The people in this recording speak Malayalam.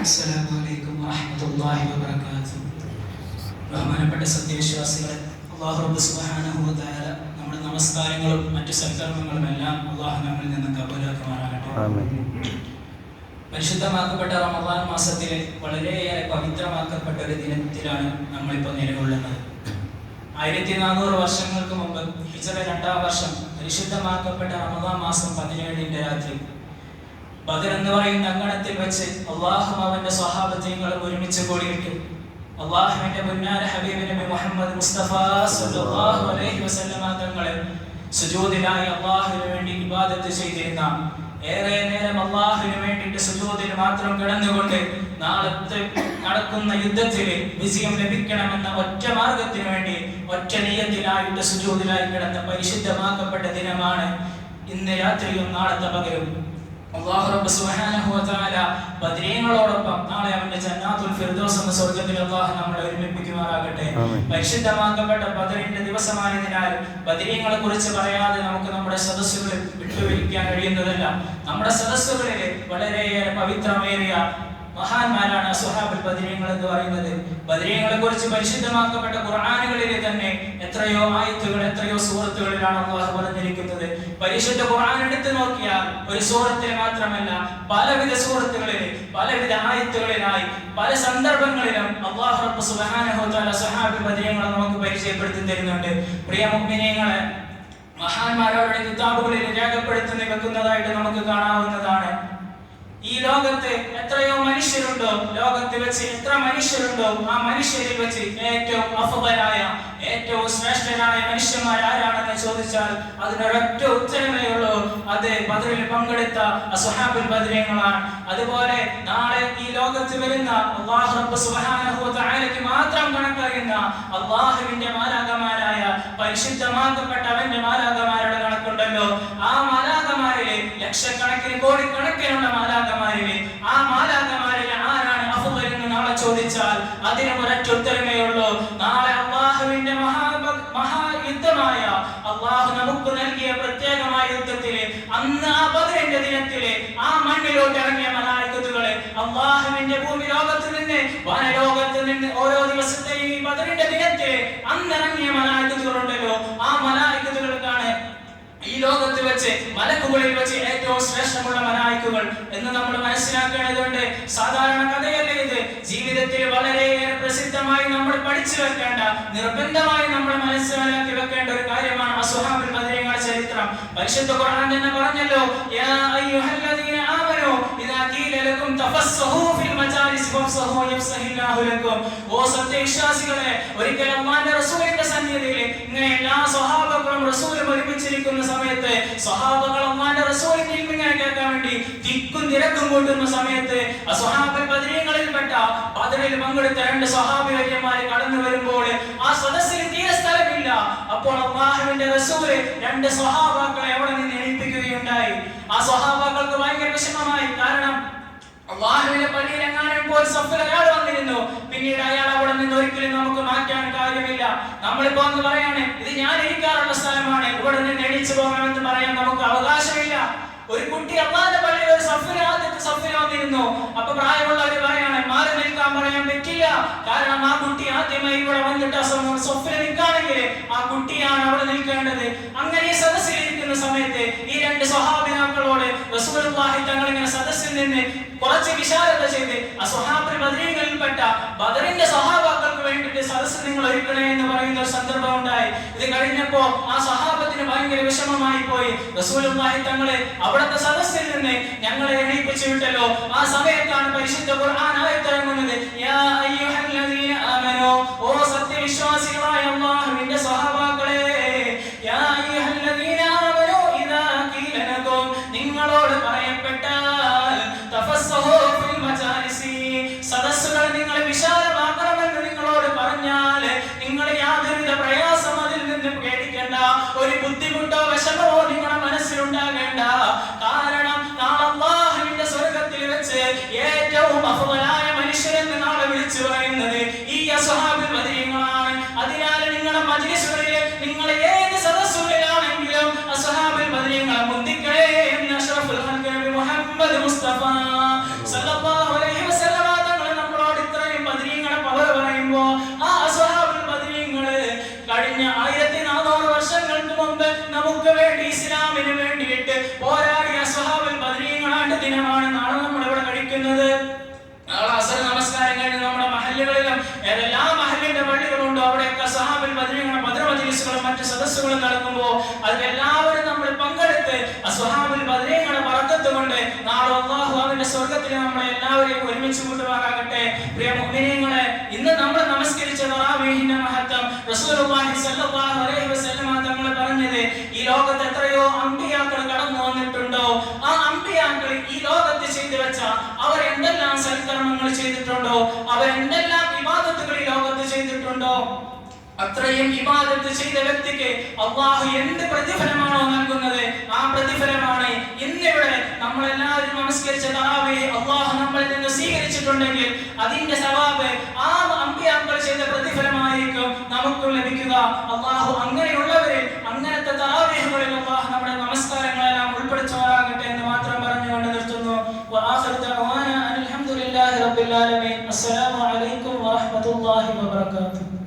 അസ്സലാമു അലൈക്കും വറഹ്മത്തുള്ളാഹി വബറകാതുഹു. ബഹുമാനപ്പെട്ട സത്യവിശ്വാസികളെ, അല്ലാഹു റബ്ബ് സുബ്ഹാനഹു വ തആല നമ്മുടെ നമസ്കാരങ്ങളും മറ്റു സൽക്കർമ്മങ്ങളും എല്ലാം അല്ലാഹു നമ്മിൽ നിന്ന് കബൂലാക്കുമാറാകട്ടെ. ആമീൻ. പരിശുദ്ധമാക്കപ്പെട്ട റമദാൻ മാസത്തിലെ വളരെയേറെ പവിത്രമാക്കപ്പെട്ട ഒരു ദിനത്തിലാണ് നമ്മളിപ്പോൾ നിലകൊള്ളുന്നത്. 1400 വർഷങ്ങൾക്ക് മുമ്പ് ഹിജ്റ 2-ാം വർഷം പരിശുദ്ധമാക്കപ്പെട്ട റമദാൻ മാസം 17-ന്റെ രാത്രി ബദർ എന്ന് പറയുന്ന അങ്കണത്തിൽ വെച്ച് അല്ലാഹുവും അവന്റെ സ്വഹാബത്തുകളും ഒരുമിച്ച് കൂടിയിട്ട് അല്ലാഹുവിന്റെ മുന്നാര ഹബീബ് നബി മുഹമ്മദ് മുസ്തഫ സല്ലല്ലാഹു അലൈഹി വസല്ലമ തങ്ങളെ സുജൂദിലായി അല്ലാഹുവിന് വേണ്ടി ഇബാദത്ത് ചെയ്തിരുന്ന, ഏറെ നേരം അല്ലാഹുവിന് വേണ്ടിയിട്ട് സുജൂദിൽ മാത്രം കിടന്നുകൊണ്ട് നാളത്തെ നടക്കുന്ന യുദ്ധത്തിൽ വിജയം ലഭിക്കണമെന്ന ഒറ്റ മാർഗത്തിന് വേണ്ടി ഒറ്റ നിയത്തിലായിട്ട് സുജൂദിലായി കിടന്ന പരിശുദ്ധമാക്കപ്പെട്ട ദിനമാണ് ഇന്ന് രാത്രിയും നാളത്തെ പകലും. അല്ലാഹു റബ്ബ് സുബ്ഹാനഹു വ തആല ബദരീങ്ങളോടൊപ്പം നാളെ അവന്റെ ജന്നാത്തുൽ ഫിർദൗസ് എന്ന സ്വർഗ്ഗത്തിൽ അല്ലാഹു നമ്മളെ ഒരുമിപ്പിക്കുമാറാകട്ടെ. പരിശുദ്ധമാക്കപ്പെട്ട ബദറിന്റെ ദിവസമായതിനാൽ ബദരീങ്ങളെ കുറിച്ച് പറയാതെ നമുക്ക് നമ്മുടെ സദസ്സുകളിൽ വിട്ടുപിരിക്കാൻ കഴിയുന്നതല്ല. നമ്മുടെ സദസ്സുകളിൽ വളരെയേറെ പവിത്രമേറിയ മഹാന്മാരാണ് അസ്ഹാബുൽ ബദരീങ്ങൾ എന്ന് പറയുന്നത്. ബദരീങ്ങളെ കുറിച്ച് പരിശുദ്ധമാക്കപ്പെട്ട ഖുർആനുകളിൽ തന്നെ എത്രയോ ആയത്തുകൾ, എത്രയോ സൂറത്തുകളിലാണ് അല്ലാഹു പറഞ്ഞിരിക്കുന്നത്. പരിശുദ്ധ ഖുർആൻ എടുത്തു നോക്കിയാൽ ഒരു സൂറത്തിൽ മാത്രമല്ല, പലവിധ സൂറത്തുകളിൽ പലവിധ ആയത്തുകളിലായി പല സന്ദർഭങ്ങളിലും അല്ലാഹു റബ്ബ് സുബ്ഹാനഹു വ തആല അസ്ഹാബുൽ ബദരീങ്ങളെ നമുക്ക് പരിചയപ്പെടുത്തി തരുന്നുണ്ട്. പ്രിയ മുഅ്മിനീങ്ങളെ, മഹാന്മാരുടെ കിതാബുകളിൽ രേഖപ്പെടുത്തി വെക്കുന്നതായിട്ട് നമുക്ക് കാണാവുന്നതാണ്. ഈ ലോകത്ത് എത്രയോ മനുഷ്യരുണ്ടോ, ലോകത്ത് വെച്ച് എത്ര മനുഷ്യരുണ്ടോ, ആ മനുഷ്യരിൽ വെച്ച് ഏറ്റവും അഫ്ളലായ, ഏറ്റവും ശ്രേഷ്ഠനായ മനുഷ്യന്മാർ ആരാണെന്ന് ചോദിച്ചാൽ അതിനൊരൊറ്റ ഉത്തരമേ ഉള്ളൂ, അത് ബദറിൽ പങ്കെടുത്ത അസ്ഹാബുൽ ബദരീങ്ങളാണ്. അതുപോലെ നാളെ ഈ ലോകത്ത് വരുന്ന അല്ലാഹു റബ്ബ് സുബ്ഹാനഹു വ തആലയ്ക്ക് മാത്രം കണക്കറിയുന്ന അല്ലാഹുവിന്റെ മാലാഖമാരായ പരിശുദ്ധമാക്കപ്പെട്ട അവന്റെ മാലാഖമാരുടെ കണക്കുണ്ടല്ലോ, ആ മാലാഖമാരിലെ ലക്ഷക്കണക്കിന് കോടിക്കണക്കിനുള്ള മാലാഖമാരിലെ ആ മാലാഖമാരിലെ ആരാണ് അഫ്ളൽ എന്ന് നാളെ ചോദിച്ചാൽ അതിന് ഒരൊറ്റ ഉത്തരമേ ഉള്ളൂ. നാളെ അല്ലാഹുവിന്റെ മഹായുദ്ധമായ അല്ലാഹു നമുക്ക് നൽകിയ പ്രത്യേകമായ യുദ്ധത്തിലെ അന്ന് ആ ബദറിന്റെ ദിനത്തിലെ ആ മണ്ണിലോട്ട് ഇറങ്ങിയ മലായികത്തുകളെ അല്ലാഹുവിന്റെ ഭൂമി ലോകത്ത് നിന്ന് വനലോകത്ത് നിന്ന് ഓരോ ദിവസത്തെയും ഈ ബദറിന്റെ ദിനത്തിലെ അന്നിറങ്ങിയ മലായികത്തുകളുണ്ടല്ലോ, ആ മലായികത്തുകൾക്കാണ് ഈ ലോകത്ത് വെച്ച് മലക്കുകളിൽ വെച്ച് ഏറ്റവും ശ്രേഷ്ഠമുള്ള മലായിക്കുകൾ എന്ന് നമ്മൾ മനസ്സിലാക്കേണ്ടതുണ്ട്. സാധാരണ കഥയല്ല ഇത്. ജീവിതത്തിൽ വളരെയേറെ പ്രസിദ്ധമായി നമ്മൾ പഠിച്ചു വെക്കേണ്ട, നിർബന്ധമായി നമ്മൾ മനസ്സിലാക്കി വെക്കേണ്ട ഒരു കാര്യമാണ് അസ്ഹാബുൽ ബദരീങ്ങളുടെ ചരിത്രം. പരിശുദ്ധ ഖുർആൻ തന്നെ പറഞ്ഞല്ലോ, യാ അയ്യുഹല്ലദീന ആമനൂ ഇദാ ഖീല ലക്കും തഫസ്സഹൂ ഫിൽ മജാലിസ് ഫഫ്സഹൂ യഫ്സഹില്ലാഹു ലക്കും. ഓ സത്യവിശ്വാസികളെ, ഒരിക്കൽ അല്ലാഹുവിന്റെ റസൂലിന്റെ സന്നിധിയിൽ ഇങ്ങനെ എല്ലാ സ്വഹാബകളും റസൂലും ഒരുമിച്ചിരിക്കുന്ന സമയത്ത് സ്വഹാബകൾ അല്ലാഹുവിന്റെ റസൂലിന്റെ ഇൽമിനെ കേൾക്കാൻ വേണ്ടി തിക്കും തിരക്കും കൂട്ടുന്ന സമയത്ത് അസ്ഹാബുൽ ബദരീങ്ങളിൽപ്പെട്ട ബദറിൽ പങ്കെടുത്ത 2 സ്വഹാബിമാർ കടന്നു വരുമ്പോൾ ആ സദസ്സിൽ തീരെ സ്ഥലമില്ല. അപ്പോൾ അല്ലാഹുവിന്റെ റസൂൽ 2 സ്വഹാബാക്കളെ അവിടെ നിന്ന് എണീപ്പിക്കുകയുണ്ടായി. ആ സ്വഹാബാക്കൾക്ക് ഭയങ്കര വിഷമമായി. കാരണം അല്ലാഹുവിന്റെ പള്ളിയിൽ എങ്ങാനും പോയി സഫിൽ അയാൾ വന്നിരുന്നു, പിന്നീട് അയാൾ അവിടെ നിന്ന് ഒരിക്കലും നമുക്ക് മാറ്റാൻ കാര്യമില്ല. നമ്മളിപ്പോ എന്ന് പറയാണ്, ഇത് ഞാൻ ഇരിക്കാറുള്ള സ്ഥലമാണ്, ഇവിടെ നിന്ന് എണീച്ചു പോകണമെന്ന് പറയാൻ നമുക്ക് അവകാശമില്ല. ഒരു കുട്ടി അല്ലാഹുവിന്റെ പള്ളിയിൽ ഒരു ആദ്യത്തെ സഫിൽ വന്നിരുന്നു. അപ്പൊ പ്രായമുള്ളവർ പറയാണ്, മാറി നിൽക്കാൻ പറയാൻ പറ്റില്ല. കാരണം ആ കുട്ടി ആദ്യമായി ഇവിടെ വന്നിട്ട് സഫിൽ നിൽക്കുകയാണെങ്കിൽ ആ കുട്ടിയാണ് അവിടെ നിൽക്കേണ്ടത്. അങ്ങനെ ഈ സദസ്സിൽ ഇരിക്കുന്ന സമയത്ത് ഈ 2 സ്വഹാബിനാക്കളോട് റസൂലുള്ളാഹി തങ്ങൾ ഇങ്ങനെ സദസ്സിൽ നിന്ന് കുറച്ച് വിശാലത ചെയ്ത് അസ്ഹാബുൽ ബദരീങ്ങളിൽപ്പെട്ട ബദറിന്റെ സ്വഹാബാക്കൾക്ക് വേണ്ടിയിട്ട് സദസ്സ് നിങ്ങൾ ഒരുക്കണേ എന്ന് പറയുന്ന ഒരു സന്ദർഭം ഉണ്ടായി. ഇത് കഴിഞ്ഞപ്പോ ആ സ്വഹാബത്തിന് ഭയങ്കര വിഷമമായി പോയി. റസൂലുള്ളാഹി തങ്ങളെ അവിടുത്തെ സദസ്സിൽ നിന്ന് ഞങ്ങളെ എണീപ്പിച്ചു വിട്ടല്ലോ. ആ സമയത്താണ് പരിശുദ്ധ ഖുർആൻ ആയത്തിറങ്ങുന്നത്, യാ അയ്യുഹല്ലദീന ആമനൂ, ഓ സത്യവിശ്വാസികളായ അല്ലാഹുവിന്റെ സ്വഹാബാക്കളെ, യാ അയ്യുഹല്ലദീന ആമനൂ ഇദാ ഖീല ലക്കും, നിങ്ങളോട് പറയപ്പെട്ടാൽ തഫസ്സഹൂ ഫിൽ മജാലിസി, സദസ്സുകൾ നിങ്ങൾ വിശാലമാക്കണമെന്ന് നിങ്ങളോട് പറഞ്ഞാൽ നിങ്ങൾ യാതൊരുവിധ പ്രയാസം അതിൽ നിന്ന് പേടിക്കേണ്ട, ഒരു ബുദ്ധിമുട്ടോ വിഷമമോ നിങ്ങളുടെ മനസ്സിലുണ്ടാകേണ്ട. കാരണം നാളെ അല്ലാഹുവിന്റെ സ്വർഗ്ഗത്തിൽ വെച്ച് ഏറ്റവും അഫ്ളലായ മനുഷ്യരെന്ന് നാളെ വിളിച്ചു പറയുന്നത് ഈ അസ്ഹാബുൽ ബദരീങ്ങളാണ്. അതിനാൽ നിങ്ങളുടെ മജ്ലിസുകളിൽ, നിങ്ങൾ ഏത് സദസ്സുകളിലാണെങ്കിലും അസ്ഹാബുൽ ബദരീങ്ങളെ മുന്തിക്കണേ എന്ന് അഷ്റഫുൽ ഖൽഖ് നബി മുഹമ്മദ് മുസ്തഫ സല്ലല്ലാഹു അലൈഹി വസല്ലം നമുക്ക് വേണ്ടി ഇസ്ലാമിന് വേണ്ടിയിട്ട് പോരാടിയ സ്വഹാബുൽ ബദരീങ്ങളുടെ ദിനമാണ് നാളെ നമ്മൾ ഇവിടെ കഴിക്കുന്നത്. നാളെ അസർ നമസ്കാരം കഴിഞ്ഞ് നമ്മുടെ മഹല്ലുകളിലും ഏതെല്ലാം മഹല്ലിന്റെ പള്ളികളുണ്ടോ അവിടെയൊക്കെ സ്വഹാബുൽ ബദരീങ്ങളുടെ ബദർ മജ്ലിസുകളും മറ്റു സദസ്സുകളും നടക്കുമ്പോൾ അതിലെല്ലാവരും നമ്മൾ പങ്കെടുത്ത് സ്വഹാബുൽ ബദരീങ്ങളുടെ ബറക്കത്ത് കൊണ്ട് നാളെ അല്ലാഹു അവന്റെ സ്വർഗ്ഗത്തിൽ നമ്മളെ എല്ലാവരെയും ഒരുമിച്ച് കൂട്ടുമാറാകട്ടെ. പ്രിയ മുഅ്മിനീങ്ങളെ, ഇന്ന് നമ്മൾ നമസ്കരിച്ച തറാവീഹിന്റെ മഹത്വം റസൂലുള്ളാഹി സ്വല്ലല്ലാഹു അലൈഹി വസല്ലം തങ്ങൾ പറഞ്ഞത്, ഈ ലോകത്ത് എത്രയോ അമ്പിയാക്കൾ കടന്നു വന്നിട്ടുണ്ടോ, ആ അമ്പിയാക്കൾ ഈ ലോകത്ത് ചെയ്തു വെച്ച അവർ എന്തെല്ലാം സൽക്കർമ്മങ്ങൾ ചെയ്തിട്ടുണ്ടോ, അവർ എന്തെല്ലാം ഇബാദത്തുകൾ ഈ ലോകത്ത് ചെയ്തിട്ടുണ്ടോ, അത്രയും ഇബാദത്ത് ചെയ്ത വ്യക്തിക്ക് അല്ലാഹു എന്ത് പ്രതിഫലമാണോ നൽകുന്നത്, ആ പ്രതിഫലമാണ് ഇന്നിവിടെ നമ്മളെല്ലാവരും നമസ്കരിച്ച തറാവീഹ് അല്ലാഹു നമ്മളിൽ നിന്ന് സ്വീകരിച്ചിട്ടുണ്ടെങ്കിൽ അതിന്റെ സവാബ് ആ അമ്പിയാക്കൾ ചെയ്ത പ്രതിഫലമായിരിക്കും നമുക്കും ലഭിക്കുക. അല്ലാഹു അങ്ങനെയുള്ളവരിൽ അങ്ങനത്തെ തറാവീഹുകളിൽ അല്ലാഹു നമ്മുടെ നമസ്കാരങ്ങളെല്ലാം ഉൾപ്പെടുത്തുമാറാകട്ടെ എന്ന് മാത്രം പറഞ്ഞുകൊണ്ട് നിർത്തുന്നു. വആഖിറു ദഅവാനാ അൽഹംദുലില്ലാഹി റബ്ബിൽ ആലമീൻ. അസ്സലാമു അലൈക്കും വറഹ്മത്തുള്ളാഹി വബറകാതുഹു.